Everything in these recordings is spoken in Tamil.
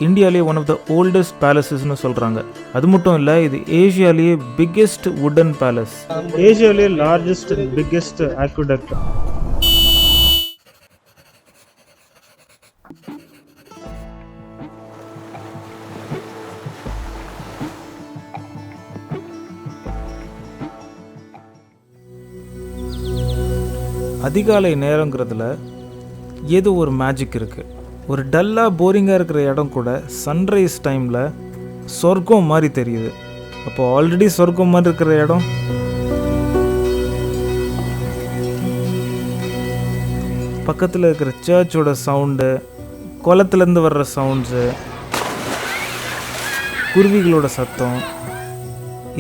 இந்தியாவிலே ஒன் ஆஃப் த ஓல்டஸ்ட் பேலஸஸ்னு சொல்கிறாங்க. அது மட்டும் இல்லை, இது ஏஷியாலேயே பிக்கெஸ்ட் வுடன் பேலஸ், ஏஷியாவிலேயே லார்ஜஸ்ட் அண்ட் பிக்கெஸ்ட் ஆக்விடக்ட். அதிகாலை நேரங்கிறதுல ஏதோ ஒரு மேஜிக் இருக்குது. ஒரு டல்லாக போரிங்காக இருக்கிற இடம் கூட சன்ரைஸ் டைமில் சொர்க்கம் மாதிரி தெரியுது. அப்போ ஆல்ரெடி சொர்க்கம் மாதிரி இருக்கிற இடம் பக்கத்தில் இருக்கிற சர்ச்சோட சவுண்டு, குளத்துலேருந்து வர்ற சவுண்ட்ஸு, குருவிகளோட சத்தம்,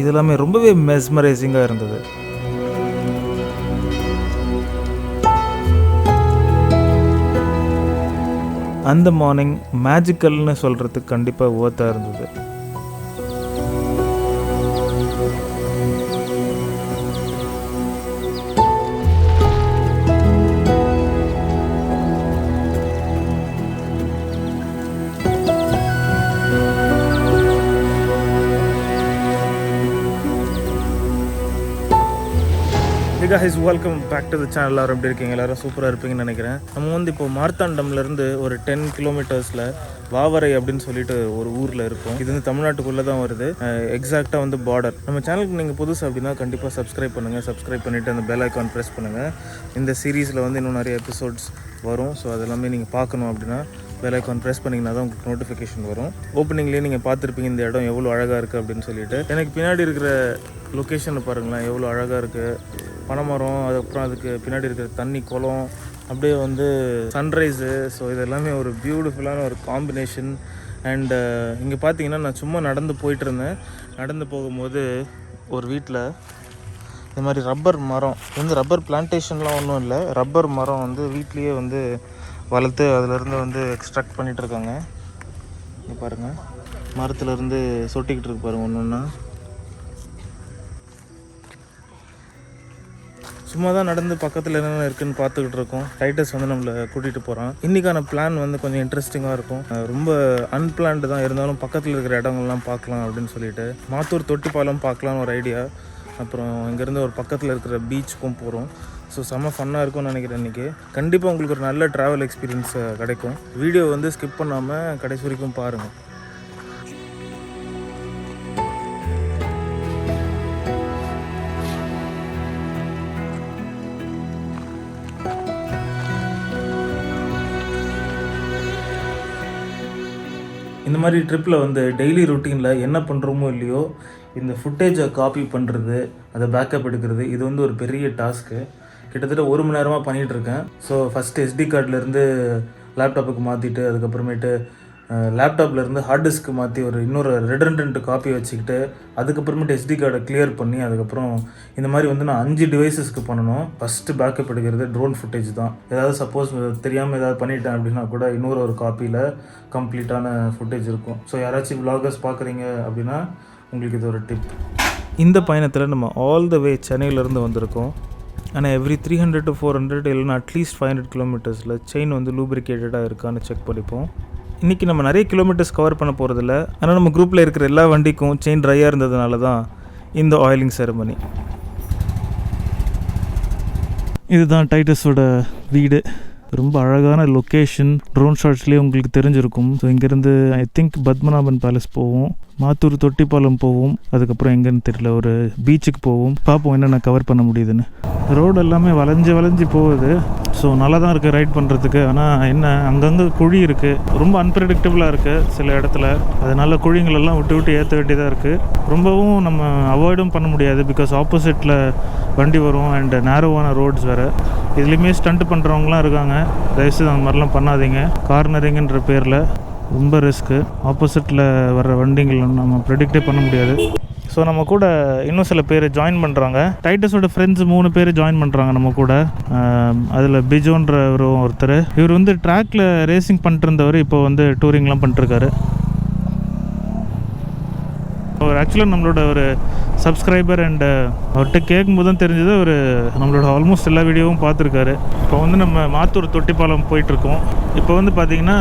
இதெல்லாமே ரொம்பவே மெஸ்மரைசிங்காக இருந்தது. அந்த மார்னிங் மேஜிக்கல்னு சொல்கிறதுக்கு கண்டிப்பாக ஓர்த்தாக இருந்தது. guys, welcome back to the channel. எல்லாரும் எப்படி இருக்கீங்க? எல்லாரும் சூப்பராக இருப்பீங்கன்னு நினைக்கிறேன். நம்ம வந்து இப்போ மார்த்தாண்டம்லேருந்து ஒரு 10 கிலோமீட்டர்ஸில் வாவரை அப்படின்னு சொல்லிட்டு ஒரு ஊரில் இருக்கும். இது வந்து தமிழ்நாட்டுக்குள்ளே தான் வருது. எக்ஸாக்டாக வந்து பார்டர். நம்ம சேனலுக்கு நீங்கள் புதுசு அப்படின்னா கண்டிப்பாக சப்ஸ்கிரைப் பண்ணுங்கள். சப்ஸ்கிரைப் பண்ணிவிட்டு அந்த பெல் ஐக்கான் ப்ரெஸ் பண்ணுங்கள். இந்த சீரீஸில் வந்து இன்னும் நிறைய எபிசோட்ஸ் வரும். ஸோ அதெல்லாமே நீங்கள் பார்க்கணும் அப்படின்னா பெல் ஐக்கான் ப்ரெஸ் பண்ணிங்கன்னா தான் உங்களுக்கு நோட்டிஃபிகேஷன் வரும். ஓப்பனிங்லேயே நீங்கள் பார்த்துருப்பீங்க இந்த இடம் எவ்வளோ அழகாக இருக்குது அப்படின்னு சொல்லிட்டு. எனக்கு பின்னாடி இருக்கிற லொக்கேஷனை பாருங்களேன், எவ்வளோ அழகாக இருக்குது. பனைமரம், அதுக்கப்புறம் அதுக்கு பின்னாடி இருக்கிற தண்ணி, குளம், அப்படியே வந்து சன்ரைஸு. ஸோ இது எல்லாமே ஒரு பியூட்டிஃபுல்லான ஒரு காம்பினேஷன். அண்டு இங்கே பார்த்தீங்கன்னா நான் சும்மா நடந்து போயிட்டுருந்தேன். நடந்து போகும்போது ஒரு வீட்டில் இந்த மாதிரி ரப்பர் மரம் வந்து, ரப்பர் பிளான்டேஷன்லாம் ஒன்றும் இல்லை, ரப்பர் மரம் வந்து வீட்லேயே வந்து வளர்த்து அதிலேருந்து வந்து எக்ஸ்ட்ராக்ட் பண்ணிகிட்ருக்காங்க. இங்கே பாருங்கள், மரத்துலேருந்து சொட்டிக்கிட்டு இருக்கு பாருங்கள் ஒன்று ஒன்றா. சும்மா தான் நடந்து பக்கத்தில் என்னென்ன இருக்குதுன்னு பார்த்துக்கிட்டு இருக்கோம். டைட்டஸ் வந்து நம்மளை கூட்டிகிட்டு போகிறான். இன்றைக்கான பிளான் வந்து கொஞ்சம் இன்ட்ரெஸ்டிங்காக இருக்கும். ரொம்ப அன்பிளான்டு தான் இருந்தாலும் பக்கத்தில் இருக்கிற இடங்கள்லாம் பார்க்கலாம் அப்படின்னு சொல்லிட்டு மாத்தூர் தொட்டிப்பாலம் பார்க்கலான்னு ஒரு ஐடியா. அப்புறம் இங்கேருந்து ஒரு பக்கத்தில் இருக்கிற பீச்சுக்கும் போகிறோம். ஸோ செம்ம ஃபன்னாக இருக்கும்னு நினைக்கிறேன். இன்றைக்கி கண்டிப்பாக உங்களுக்கு ஒரு நல்ல ட்ராவல் எக்ஸ்பீரியன்ஸ் கிடைக்கும். வீடியோ வந்து ஸ்கிப் பண்ணாமல் கடைசி வரைக்கும் பாருங்கள். இந்த மாதிரி ட்ரிப்பில் வந்து டெய்லி ரொட்டீனில் என்ன பண்ணுறோமோ இல்லையோ, இந்த ஃபுட்டேஜை காப்பி பண்ணுறது, அதை பேக்கப் எடுக்கிறது, இது வந்து ஒரு பெரிய டாஸ்க்கு. கிட்டத்தட்ட 1 மணி நேரமாக பண்ணிகிட்ருக்கேன். ஸோ ஃபஸ்ட்டு SD கார்ட்லேருந்து லேப்டாப்புக்கு மாற்றிட்டு, அதுக்கப்புறமேட்டு லேப்டாப்லேருந்து ஹார்ட் டிஸ்க்கு மாற்றி ஒரு இன்னொரு ரெடண்டன்ட் காப்பி வச்சுக்கிட்டு, அதுக்கப்புறமேட்டு SD கார்டை கிளியர் பண்ணி, அதுக்கப்புறம் இந்த மாதிரி வந்து நான் 5 டிவைஸஸ்க்கு பண்ணணும். ஃபஸ்ட்டு பேக்கப் எடுக்கிறது ட்ரோன் ஃபுட்டேஜ் தான். ஏதாவது சப்போஸ் தெரியாமல் ஏதாவது பண்ணிட்டேன் அப்படின்னா கூட இன்னொரு ஒரு காப்பியில் கம்ப்ளீட்டான ஃபுட்டேஜ் இருக்கும். ஸோ யாராச்சும் விலாகர்ஸ் பார்க்குறீங்க அப்படின்னா உங்களுக்கு இது ஒரு டிப். இந்த பயணத்தில் நம்ம ஆல் த வே சென்னையிலேருந்து வந்திருக்கோம். ஆனால் எவ்ரி 300 to 400 இல்லைன்னா அட்லீஸ்ட் 500 கிலோமீட்டர்ஸில் செயின் வந்து லூப்ரிகேட்டடாக இருக்கான்னு செக் பண்ணிப்போம். இன்றைக்கி நம்ம நிறைய கிலோமீட்டர்ஸ் கவர் பண்ண போகிறதில்ல. ஆனால் நம்ம குரூப்பில் இருக்கிற எல்லா வண்டிக்கும் செயின் ட்ரையாக இருந்ததுனால தான் இந்த ஆயிலிங் செரமனி. இதுதான் டைட்டஸோட வீடு. ரொம்ப அழகான லொக்கேஷன். ட்ரோன் ஷாட்ஸ்லேயே உங்களுக்கு தெரிஞ்சிருக்கும். ஸோ இங்கேருந்து ஐ திங்க் பத்மநாபன் பேலஸ் போவோம், மாத்தூர் தொட்டிப்பாலம் போவோம், அதுக்கப்புறம் எங்கேன்னு தெரியல ஒரு பீச்சுக்கு போவோம். பார்ப்போம் என்னென்ன கவர் பண்ண முடியுதுன்னு. ரோடு எல்லாமே வளைஞ்சி போகுது. ஸோ நல்லா தான் இருக்குது ரைட் பண்ணுறதுக்கு. ஆனால் என்ன, அங்கங்கே குழி இருக்குது. ரொம்ப அன்பிரடிக்டபுளாக இருக்குது சில இடத்துல. அதனால் குழிங்களெல்லாம் விட்டு ஏற்ற வேண்டியதாக இருக்குது. ரொம்பவும் நம்ம அவாய்டும் பண்ண முடியாது, பிகாஸ் ஆப்போசிட்டில் வண்டி வரும் அண்ட் நேரோவான ரோட்ஸ் வேறு. இதுலேயுமே ஸ்டண்ட் பண்ணுறவங்களாம் இருக்காங்க. தயவுசெய்து அந்த மாதிரிலாம் பண்ணாதீங்க. கார்னரிங்குன்ற பேரில் ரொம்ப ரிஸ்க்கு. ஆப்போசிட்டில் வர்ற வண்டிகள் நம்ம ப்ரெடிக்டே பண்ண முடியாது. ஸோ நம்ம கூட இன்னும் சில பேர் ஜாயின் பண்ணுறாங்க. டைட்டஸோட ஃப்ரெண்ட்ஸ் 3 பேர் ஜாயின் பண்ணுறாங்க நம்ம கூட. அதில் பிஜோன்ற ஒருத்தர். இவர் வந்து ட்ராக்கில் ரேசிங் பண்ணிட்டு இருந்தவர், இப்போ வந்து டூரிங்லாம் பண்ணிட்டுருக்காரு. ஆக்சுவலாக நம்மளோட ஒரு சப்ஸ்கிரைபர் அண்ட் அவர்கிட்ட கேட்கும்போது தான் தெரிஞ்சது அவர் நம்மளோட ஆல்மோஸ்ட் எல்லா வீடியோவும் பார்த்துருக்காரு. இப்போ வந்து நம்ம மாத்தூர் தொட்டிப்பாலம் போயிட்டுருக்கோம். இப்போ வந்து பார்த்திங்கன்னா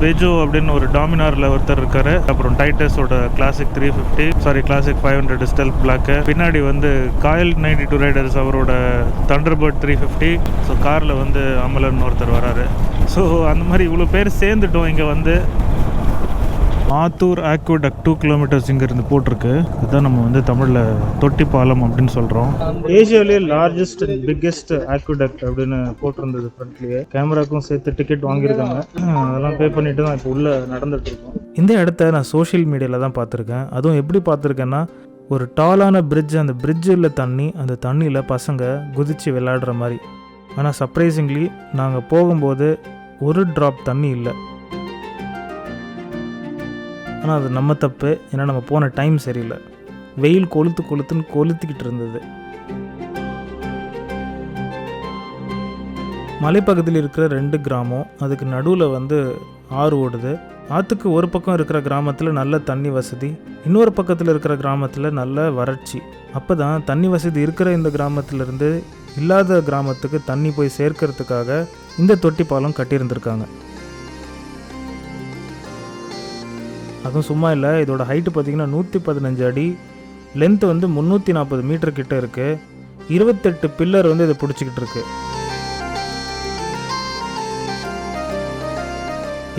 பெஜோ அப்படின்னு ஒரு டாமினாரில் ஒருத்தர் இருக்கார். அப்புறம் டைட்டஸோட கிளாசிக் 350 கிளாசிக் 500 ஸ்டெல்த் பிளாக்கு. பின்னாடி வந்து காயல் 92 ரைடர்ஸ் அவரோட தண்டர்பர்ட் 350. ஸோ காரில் வந்து அமலன் ஒருத்தர் வராரு. ஸோ அந்த மாதிரி இவ்வளோ பேர் சேர்ந்துட்டோம். இங்கே வந்து மாத்தூர் ஆக்வடக்ட் 2 கிலோமீட்டர்ஸ் இங்கேருந்து போட்டிருக்கு. இதுதான் நம்ம வந்து தமிழில் தொட்டிப்பாலம் அப்படின்னு சொல்கிறோம். ஏஷியாவிலேயே லார்ஜஸ்ட் அண்ட் பிக்கெஸ்ட் ஆக்வடக்ட் அப்படின்னு போட்டிருந்தது ஃப்ரண்ட்லேயே. கேமராக்கும் சேர்த்து டிக்கெட் வாங்கியிருக்காங்க. அதெல்லாம் பே பண்ணிட்டு தான் இப்போ உள்ளே நடந்துட்டு இருக்கோம். இந்த இடத்த நான் சோஷியல் மீடியாவில் தான் பார்த்துருக்கேன். அதுவும் எப்படி பார்த்துருக்கேன்னா, ஒரு டாலான பிரிட்ஜ், அந்த பிரிட்ஜில் தண்ணி, அந்த தண்ணியில் பசங்க குதித்து விளையாடுற மாதிரி. ஆனால் சர்ப்ரைசிங்லி நாங்கள் போகும்போது ஒரு ட்ராப் தண்ணி இல்லை. ஆனால் அது நம்ம தப்பு. ஏன்னா நம்ம போன டைம் சரியில்லை. வெயில் கொளுத்துன்னு கொளுத்திக்கிட்டு இருந்தது. மலைப்பகுதியில் இருக்கிற 2 கிராமம், அதுக்கு நடுவில் வந்து ஆறு ஓடுது. ஆற்றுக்கு ஒரு பக்கம் இருக்கிற கிராமத்தில் நல்ல தண்ணி வசதி, இன்னொரு பக்கத்தில் இருக்கிற கிராமத்தில் நல்ல வறட்சி. அப்போ தான் தண்ணி வசதி இருக்கிற இந்த கிராமத்திலேருந்து இல்லாத கிராமத்துக்கு தண்ணி போய் சேர்க்கறதுக்காக இந்த தொட்டிப்பாலம் கட்டியிருந்திருக்காங்க. அதுவும் சும்மா இல்லை. இதோட ஹைட்டு பார்த்திங்கன்னா 115 அடி, லென்த்து வந்து 340 மீட்டர் கிட்ட இருக்குது. 28 பில்லர் வந்து இதை பிடிச்சிக்கிட்டு இருக்கு.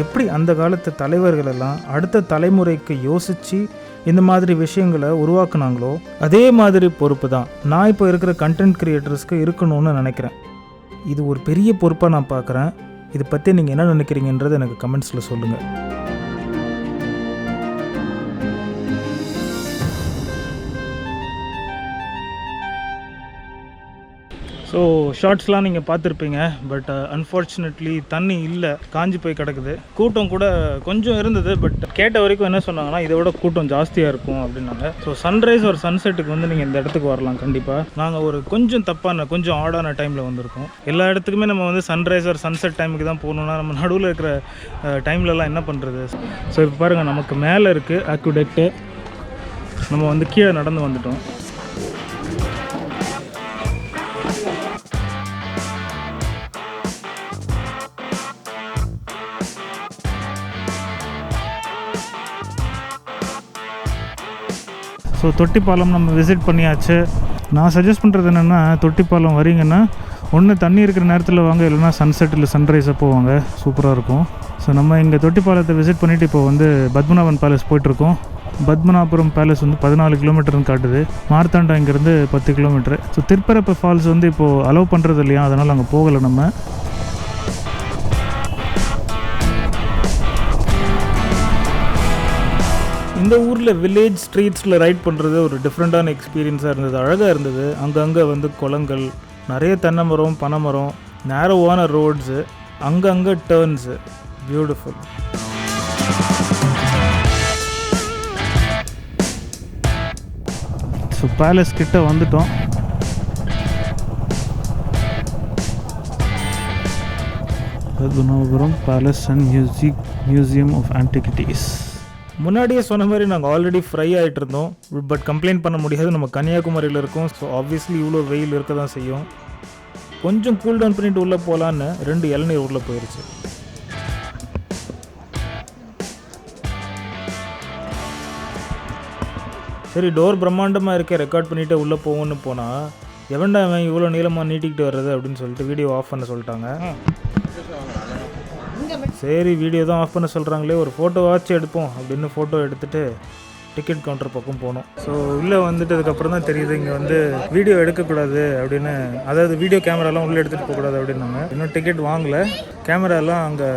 எப்படி அந்த காலத்து தலைவர்கள் எல்லாம் அடுத்த தலைமுறைக்கு யோசித்து இந்த மாதிரி விஷயங்களை உருவாக்குனாங்களோ அதே மாதிரி பொறுப்பு தான் நான் இப்போ இருக்கிற கண்டென்ட் கிரியேட்டர்ஸ்க்கு இருக்கணும்னு நினைக்கிறேன். இது ஒரு பெரிய பொறுப்பாக நான் பார்க்குறேன். இதை பற்றி நீங்கள் என்ன நினைக்கிறீங்கன்றது எனக்கு கமெண்ட்ஸில் சொல்லுங்கள். ஸோ ஷார்ட்ஸ்லாம் நீங்கள் பார்த்துருப்பீங்க. பட் அன்ஃபார்ச்சுனேட்லி தண்ணி இல்லை, காஞ்சி போய் கிடக்குது. கூட்டம் கூட கொஞ்சம் இருந்தது. பட் கேட்ட வரைக்கும் என்ன சொன்னாங்கன்னா இதை விட கூட்டம் ஜாஸ்தியாக இருக்கும் அப்படின்னாங்க. ஸோ சன்ரைஸ் ஒரு சன்செட்டுக்கு வந்து நீங்கள் இந்த இடத்துக்கு வரலாம் கண்டிப்பாக. நாங்கள் ஒரு கொஞ்சம் ஆடான டைமில் வந்திருக்கோம். எல்லா இடத்துக்குமே நம்ம வந்து சன்ரைஸ் ஒரு சன்செட் டைமுக்கு தான் போகணுன்னா நம்ம நடுவில் இருக்கிற டைம்லலாம் என்ன பண்ணுறது? ஸோ இப்போ பாருங்கள், நமக்கு மேலே இருக்குது ஆக்வடக்ட்டு. நம்ம வந்து கீழே நடந்து வந்துட்டோம். ஸோ தொட்டிப்பாலம் நம்ம விசிட் பண்ணியாச்சு. நான் சஜஸ்ட் பண்ணுறது என்னென்னா, தொட்டிப்பாலம் வரீங்கன்னா ஒன்று தண்ணி இருக்கிற நேரத்தில் வாங்க, இல்லைனா சன்செட் இல்லை சன்ரைஸ் அப்போ வாங்க, சூப்பராக இருக்கும். ஸோ நம்ம இங்கே தொட்டிப்பாலத்தை விசிட் பண்ணிவிட்டு இப்போ வந்து பத்மநாபன் பேலஸ் போயிட்டுருக்கோம். பத்மநாபபுரம் பேலஸ் வந்து 14 கிலோமீட்டர்னு காட்டுது. மார்த்தாண்டம் இங்கேருந்து 10 கிலோமீட்டரு. ஸோ திருப்பரப்பு ஃபால்ஸ் வந்து இப்போது அலோவ் பண்ணுறது இல்லையா, அதனால் அங்கே போகலை நம்ம. இந்த ஊரில் வில்லேஜ் ஸ்ட்ரீட்ஸில் ரைட் பண்ணுறது ஒரு டிஃப்ரெண்ட்டான எக்ஸ்பீரியன்ஸாக இருந்தது. அழகாக இருந்தது. அங்கங்கே வந்து குளங்கள், நிறைய தென்னை மரம், பனை மரம், நேரோவான ரோட்ஸு, அங்கங்கே டேர்ன்ஸு, பியூட்டிஃபுல். ஸோ பேலஸ் கிட்ட வந்துட்டோம். Padmanabhapuram palace and museum of antiquities. முன்னாடியே சொன்ன மாதிரி நாங்கள் ஆல்ரெடி ஃப்ரை ஆகிட்டு இருந்தோம். பட் கம்ப்ளைண்ட் பண்ண முடியாது, நம்ம கன்னியாகுமரியில் இருக்கோம். ஸோ ஆப்வியஸ்லி இவ்வளோ வெயில் இருக்க தான் செய்யும். கொஞ்சம் கூல் டவுன் பண்ணிவிட்டு உள்ளே போகலான்னு 2 இளநீர் உள்ளே போயிடுச்சு. சரி, டோர் பிரம்மாண்டமாக இருக்க, ரெக்கார்ட் பண்ணிவிட்டு உள்ளே போவோன்னு போனால் எவன்டா அவன் இவ்வளோ நீளமாக நீட்டிக்கிட்டு வர்றது அப்படின்னு சொல்லிட்டு வீடியோ ஆஃப் பண்ண சொல்லிட்டாங்க. சரி, வீடியோ தான் ஆஃப் பண்ண சொல்கிறாங்களே, ஒரு ஃபோட்டோவாச்சும் எடுப்போம் அப்படின்னு ஃபோட்டோ எடுத்துகிட்டு டிக்கெட் கவுண்டர் பக்கம் போனோம். ஸோ உள்ளே வந்துட்டதுக்கப்புறம் தான் தெரியுது இங்கே வந்து வீடியோ எடுக்கக்கூடாது அப்படின்னு. அதாவது வீடியோ கேமராலாம் உள்ளே எடுத்துகிட்டு போகக்கூடாது அப்படின்னாங்க. இன்னும் டிக்கெட் வாங்கலை. கேமராலாம் அங்கே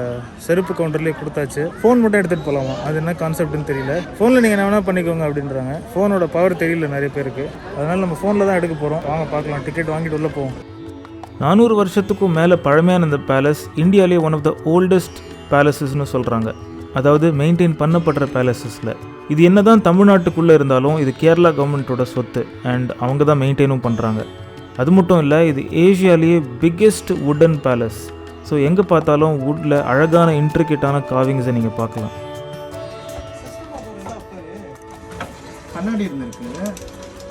செருப்பு கவுண்டர்லேயே கொடுத்தாச்சு. ஃபோன் மட்டும் எடுத்துகிட்டு போகலாமா, அது என்ன கான்செப்ட்னு தெரியல. ஃபோனில் நீங்கள் என்ன வேணால் பண்ணிக்கோங்க அப்படின்றாங்க. ஃபோனோட பவர் தெரியல நிறைய பேருக்கு. அதனால் நம்ம ஃபோனில் தான் எடுக்க போகிறோம். வாங்க பார்க்கலாம், டிக்கெட் வாங்கிட்டு உள்ளே போவோம். 400 வருஷத்துக்கும் மேலே பழமையான இந்த பேலஸ் இந்தியாவிலே ஒன் ஆஃப் த ஓல்டஸ்ட் பேலஸஸ்னு சொல்கிறாங்க. அதாவது மெயின்டைன் பண்ணப்படுற பேலஸஸில். இது என்ன தான் தமிழ்நாட்டுக்குள்ளே இருந்தாலும் இது கேரளா கவர்மெண்ட்டோட சொத்து அண்ட் அவங்க தான் மெயின்டைனும் பண்ணுறாங்க. அது மட்டும் இல்லை, இது ஏஷியாலேயே பிக்கெஸ்ட் வுடன் பேலஸ். ஸோ எங்கே பார்த்தாலும் வுட்டில் அழகான இன்ட்ரிகேட்டான காவிங்ஸை நீங்கள் பார்க்கலாம். கண்ணாடி இருந்திருக்கு.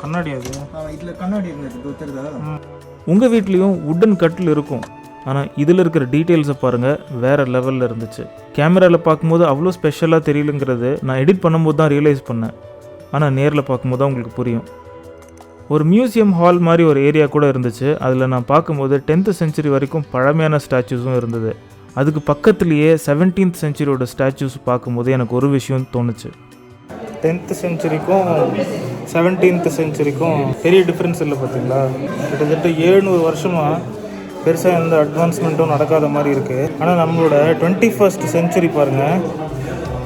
கண்ணாடி அது இதில் கண்ணாடி இருந்திருக்கு தெரியுதா? உங்கள் வீட்லேயும் வுட்டன் கட்டில் இருக்கும், ஆனால் இதில் இருக்கிற டீட்டெயில்ஸை பாருங்கள், வேறு லெவலில் இருந்துச்சு. கேமராவில் பார்க்கும்போது அவ்வளோ ஸ்பெஷலாக தெரியலங்கிறது நான் எடிட் பண்ணும்போது தான் ரியலைஸ் பண்ணேன். ஆனால் நேரில் பார்க்கும்போது தான் உங்களுக்கு புரியும். ஒரு மியூசியம் ஹால் மாதிரி ஒரு ஏரியா கூட இருந்துச்சு. அதில் நான் பார்க்கும்போது 10th century வரைக்கும் பழமையான ஸ்டாச்சூஸும் இருந்தது. அதுக்கு பக்கத்துலேயே 17th centuryயோட ஸ்டாச்சூஸ் பார்க்கும்போது எனக்கு ஒரு விஷயம் தோணுச்சு. 10th centuryக்கும் 17th centuryக்கும் பெரிய டிஃப்ரென்ஸ் இல்லை பார்த்தீங்களா? கிட்டத்தட்ட 700 வருஷமாக பெருசாக எந்த அட்வான்ஸ்மெண்ட்டும் நடக்காத மாதிரி இருக்குது. ஆனால் நம்மளோட 21st century பாருங்கள்,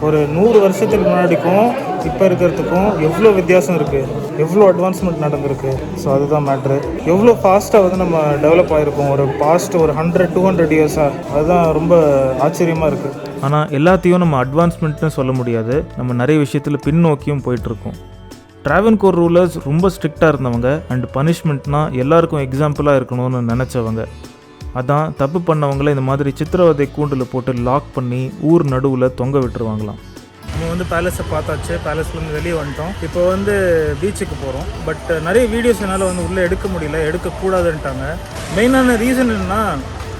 ஒரு 100 வருஷத்துக்கு முன்னாடிக்கும் இப்போ இருக்கிறதுக்கும் எவ்வளோ வித்தியாசம் இருக்குது, எவ்வளோ அட்வான்ஸ்மெண்ட் நடந்திருக்கு. ஸோ அதுதான் மேட்ரு. எவ்வளோ ஃபாஸ்ட்டாக வந்து நம்ம டெவலப் ஆகிருக்கோம் ஒரு பாஸ்ட் ஒரு 100-200 இயர்ஸாக. அதுதான் ரொம்ப ஆச்சரியமாக இருக்குது. ஆனால் எல்லாத்தையும் நம்ம அட்வான்ஸ்மெண்ட்னு சொல்ல முடியாது. நம்ம நிறைய விஷயத்தில் பின்னோக்கியும் போயிட்டுருக்கோம். ட்ராவன்கோர் ரூலர்ஸ் ரொம்ப ஸ்ட்ரிக்டாக இருந்தவங்க அண்ட் பனிஷ்மெண்ட்னால் எல்லாருக்கும் எக்ஸாம்பிளாக இருக்கணும்னு நினச்சவங்க. அதான் தப்பு பண்ணவங்கள இந்த மாதிரி சித்திரவதை கூண்டில் போட்டு லாக் பண்ணி ஊர் நடுவில் தொங்க விட்டுருவாங்களாம். நம்ம வந்து பேலஸை பார்த்தாச்சு, பேலஸ்லேருந்து வெளியே வந்துட்டோம். இப்போ வந்து பீச்சுக்கு போகிறோம். பட் நிறைய வீடியோஸ் என்னால் வந்து உள்ளே எடுக்க முடியல, எடுக்கக்கூடாதுன்ட்டாங்க. மெயினான ரீசன் என்னன்னா,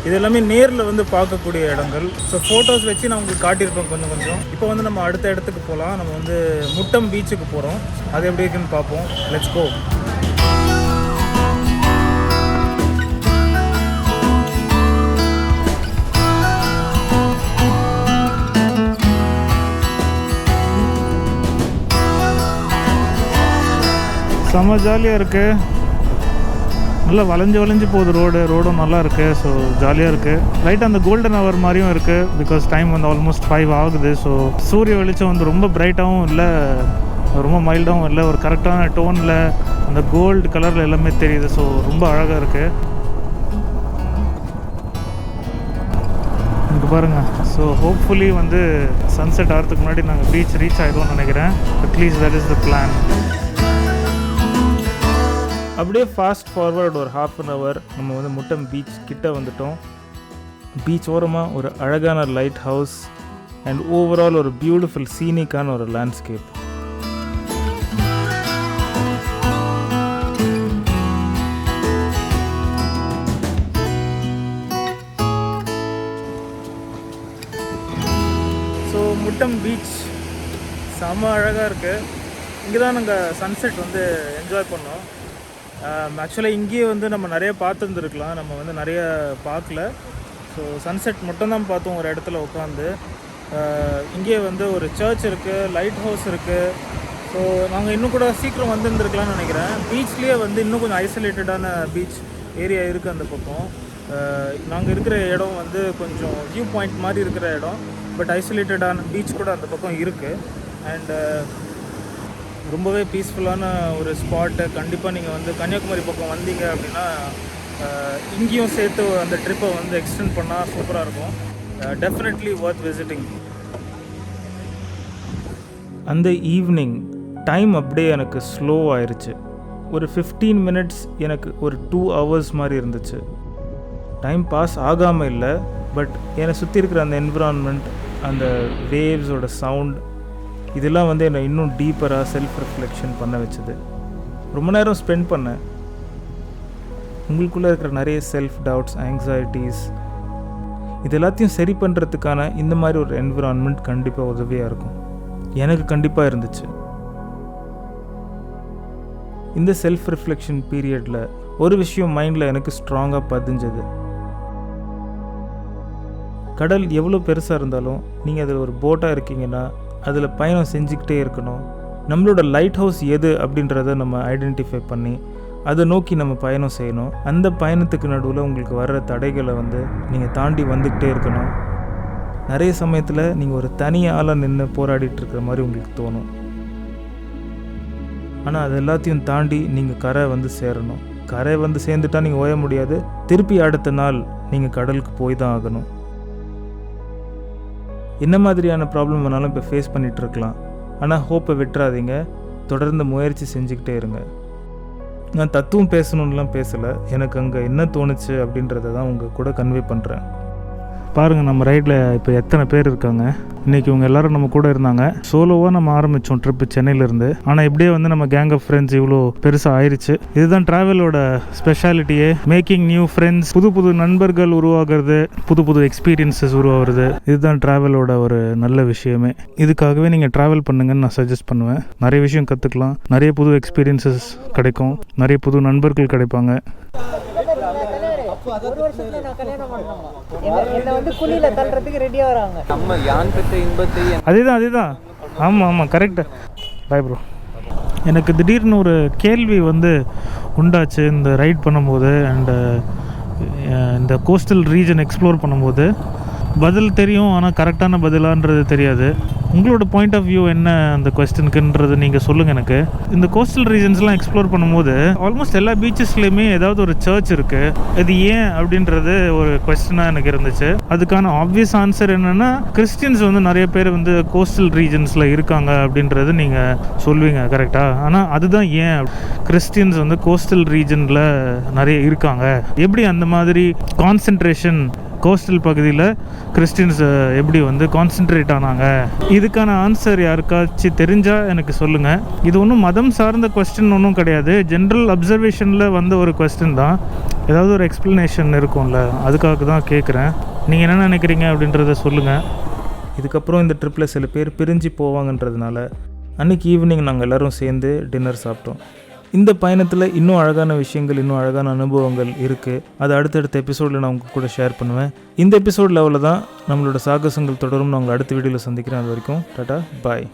இது எல்லாமே நேரில் வந்து பார்க்கக்கூடிய இடங்கள். ஸோ ஃபோட்டோஸ் வச்சு நான் உங்களுக்கு காட்டியிருப்பேன் கொஞ்சம். இப்போ வந்து நம்ம அடுத்த இடத்துக்கு போகலாம். நம்ம வந்து முட்டம் பீச்சுக்கு போகிறோம். அது எப்படி இருக்குன்னு பார்ப்போம். Let's go. செம்ம ஜாலியாக இருக்குது. நல்லா வளைஞ்சு போகுது ரோடும் நல்லா இருக்குது. ஸோ ஜாலியாக இருக்குது. லைட்டாக அந்த கோல்டன் ஹவர் மாதிரியும் இருக்குது. பிகாஸ் டைம் வந்து ஆல்மோஸ்ட் 5 ஆகுது. ஸோ சூரிய வெளிச்சம் வந்து ரொம்ப பிரைட்டாகவும் இல்லை, ரொம்ப மைல்டாகவும் இல்லை, ஒரு கரெக்டான டோனில் அந்த கோல்டு கலரில் எல்லாமே தெரியுது. ஸோ ரொம்ப அழகாக இருக்குது. இங்கே பாருங்கள். ஸோ ஹோப்ஃபுல்லி வந்து சன்செட் ஆகிறதுக்கு முன்னாடி நாங்கள் பீச் ரீச் ஆகிடுவோம்னு நினைக்கிறேன். At least that is the plan. அப்படியே ஃபாஸ்ட் ஃபார்வர்ட் ஒரு 1/2 hour நம்ம வந்து முட்டம் பீச் கிட்ட வந்துட்டோம். பீச் ஓரமாக ஒரு அழகான லைட் ஹவுஸ் அண்ட் ஓவரால் ஒரு பியூட்டிஃபுல் சீனிக்கான ஒரு லேண்ட்ஸ்கேப். ஸோ முட்டம் பீச் செம்ம அழகாக இருக்குது. இங்கே தான் நாங்கள் சன்செட் வந்து என்ஜாய் பண்ணோம். ஆக்சுவலாக இங்கேயே வந்து நம்ம நிறைய பார்த்துருந்துருக்கலாம், நம்ம வந்து நிறைய பார்க்கல. ஸோ சன்செட் மட்டும்தான் பார்த்தோம் ஒரு இடத்துல உட்காந்து. இங்கே வந்து ஒரு சர்ச் இருக்குது, லைட் ஹவுஸ் இருக்குது. ஸோ நாங்கள் இன்னும் கூட சீக்கிரம் வந்துருந்துருக்கலாம்னு நினைக்கிறேன். பீச்லேயே வந்து இன்னும் கொஞ்சம் ஐசோலேட்டடான பீச் ஏரியா இருக்குது அந்த பக்கம். நாங்கள் இருக்கிற இடம் வந்து கொஞ்சம் வியூ பாயிண்ட் மாதிரி இருக்கிற இடம். பட் ஐசோலேட்டடான பீச் கூட அந்த பக்கம் இருக்குது. அண்டு ரொம்பவே பீஸ்ஃபுல்லான ஒரு ஸ்பாட்டு. கண்டிப்பாக நீங்கள் வந்து கன்னியாகுமரி பக்கம் வந்தீங்க அப்படின்னா இங்கேயும் சேர்த்து அந்த ட்ரிப்பை வந்து எக்ஸ்டெண்ட் பண்ணால் சூப்பராக இருக்கும். Definitely worth visiting. அந்த ஈவினிங் டைம் அப்படியே எனக்கு ஸ்லோ ஆயிடுச்சு. ஒரு 15 minutes எனக்கு ஒரு 2 hours மாதிரி இருந்துச்சு. டைம் பாஸ் ஆகாமல் இல்லை, பட் என்னை சுற்றி இருக்கிற அந்த என்விரான்மெண்ட், அந்த வேவ்ஸோட சவுண்ட், இதெல்லாம் வந்து என்னை இன்னும் டீப்பராக செல்ஃப் ரிஃப்ளெக்ஷன் பண்ண வச்சுது. ரொம்ப நேரம் ஸ்பெண்ட் பண்ணேன். உங்களுக்குள்ளே இருக்கிற நிறைய செல்ஃப் டவுட்ஸ், ஆங்ஸைட்டிஸ், இது எல்லாத்தையும் சரி பண்ணுறதுக்கான இந்த மாதிரி ஒரு என்விரான்மெண்ட் கண்டிப்பாக உதவியாக இருக்கும். எனக்கு கண்டிப்பாக இருந்துச்சு. இந்த செல்ஃப் ரிஃப்ளெக்ஷன் பீரியடில் ஒரு விஷயம் மைண்டில் எனக்கு ஸ்ட்ராங்காக பதிஞ்சது. கடல் எவ்வளோ பெருசாக இருந்தாலும் நீங்கள் அதில் ஒரு போட்டாக இருக்கீங்கன்னா அதில் பயணம் செஞ்சுக்கிட்டே இருக்கணும். நம்மளோட லைட் ஹவுஸ் எது அப்படின்றத நம்ம ஐடென்டிஃபை பண்ணி அதை நோக்கி நம்ம பயணம் செய்யணும். அந்த பயணத்துக்கு நடுவில் உங்களுக்கு வர்ற தடைகளை வந்து நீங்கள் தாண்டி வந்துக்கிட்டே இருக்கணும். நிறைய சமயத்தில் நீங்கள் ஒரு தனி ஆளாக நின்று போராடிட்டு இருக்கிற மாதிரி உங்களுக்கு தோணும். ஆனால் அது எல்லாத்தையும் தாண்டி நீங்கள் கரை வந்து சேரணும். கரை வந்து சேர்ந்துட்டால் நீங்கள் ஓய முடியாது. திருப்பி அடுத்த நாள் நீங்கள் கடலுக்கு போய் தான் ஆகணும். என்ன மாதிரியான ப்ராப்ளம் வேணாலும் இப்போ ஃபேஸ் பண்ணிகிட்டு இருக்கலாம். ஆனால் ஹோப்பை விட்டுறாதீங்க. தொடர்ந்து முயற்சி செஞ்சுக்கிட்டே இருங்க. நான் தத்துவம் பேசணுன்னெலாம் பேசலை. எனக்கு அங்கே என்ன தோணுச்சு அப்படின்றத தான் உங்கள் கூட கன்வே பண்ணுறேன். பாருங்கள் நம்ம ரைடில் இப்போ எத்தனை பேர் இருக்காங்க. இன்றைக்கி இவங்க எல்லோரும் நம்ம கூட இருந்தாங்க. சோலோவாக நம்ம ஆரம்பித்தோம் ட்ரிப்பு சென்னையிலேருந்து. ஆனால் இப்படியே வந்து நம்ம கேங் ஆஃப் ஃப்ரெண்ட்ஸ் இவ்வளோ பெருசாக ஆயிடுச்சு. இதுதான் ட்ராவலோட ஸ்பெஷாலிட்டியே, மேக்கிங் நியூ ஃப்ரெண்ட்ஸ், புது புது நண்பர்கள் உருவாகிறது, புது புது எக்ஸ்பீரியன்ஸஸ் உருவாகிறது. இதுதான் ட்ராவலோட ஒரு நல்ல விஷயமே. இதுக்காகவே நீங்கள் ட்ராவல் பண்ணுங்கன்னு நான் சஜஸ்ட் பண்ணுவேன். நிறைய விஷயம் கற்றுக்கலாம், நிறைய புது எக்ஸ்பீரியன்ஸஸ் கிடைக்கும், நிறைய புது நண்பர்கள் கிடைப்பாங்க. அதேதான் ஆமாம் கரெக்டு. Bye bro. எனக்கு திடீர்னு ஒரு கேள்வி வந்து உண்டாச்சு இந்த ரைட் பண்ணும்போது அண்டு இந்த கோஸ்டல் ரீஜன் எக்ஸ்ப்ளோர் பண்ணும்போது. பதில் தெரியும், ஆனால் கரெக்டான பதிலான்றது தெரியாது. உங்களோட பாயிண்ட் ஆஃப் வியூ என்ன அந்த கொஸ்டினுக்குன்றது நீங்கள் சொல்லுங்கள் எனக்கு. இந்த கோஸ்டல் ரீஜன்ஸ்லாம் எக்ஸ்ப்ளோர் பண்ணும்போது ஆல்மோஸ்ட் எல்லா பீச்சஸ்லேயுமே ஏதாவது ஒரு சர்ச் இருக்குது. இது ஏன் அப்படின்றது ஒரு கொஸ்டினாக எனக்கு இருந்துச்சு. அதுக்கான ஆப்வியஸ் ஆன்சர் என்னென்னா, கிறிஸ்டியன்ஸ் வந்து நிறைய பேர் வந்து கோஸ்டல் ரீஜன்ஸில் இருக்காங்க அப்படின்றது நீங்கள் சொல்வீங்க கரெக்டாக. ஆனால் அதுதான் ஏன் கிறிஸ்டியன்ஸ் வந்து கோஸ்டல் ரீஜனில் நிறைய இருக்காங்க, எப்படி அந்த மாதிரி கான்சன்ட்ரேஷன் கோஸ்டல் பகுதியில் கிறிஸ்டின்ஸ் எப்படி வந்து கான்சென்ட்ரேட் ஆனாங்க, இதுக்கான ஆன்சர் யாருக்காச்சும் தெரிஞ்சால் எனக்கு சொல்லுங்கள். இது ஒன்றும் மதம் சார்ந்த கொஸ்டின் ஒன்றும் கிடையாது, ஜென்ரல் அப்சர்வேஷனில் வந்த ஒரு கொஸ்டின் தான். ஏதாவது ஒரு எக்ஸ்ப்ளனேஷன் இருக்கும்ல, அதுக்காக தான் கேட்குறேன். நீங்கள் என்ன நினைக்கிறீங்க அப்படின்றத சொல்லுங்கள். இதுக்கப்புறம் இந்த ட்ரிப்பில் சில பேர் பிரிஞ்சு போவாங்கன்றதுனால அன்றைக்கி ஈவினிங் நாங்கள் எல்லோரும் சேர்ந்து டின்னர் சாப்பிட்டோம். இந்த பயணத்தில் இன்னும் அழகான விஷயங்கள், இன்னும் அழகான அனுபவங்கள் இருக்குது. அது அடுத்தடுத்த எபிசோடில் நான் உங்கள் கூட ஷேர் பண்ணுவேன். இந்த எபிசோட் லெவலில் தான் நம்மளோட சாகசங்கள் தொடரும். நான் உங்களை அடுத்த வீடியோவில் சந்திக்கிறேன். அது வரைக்கும் டாடா, பாய்.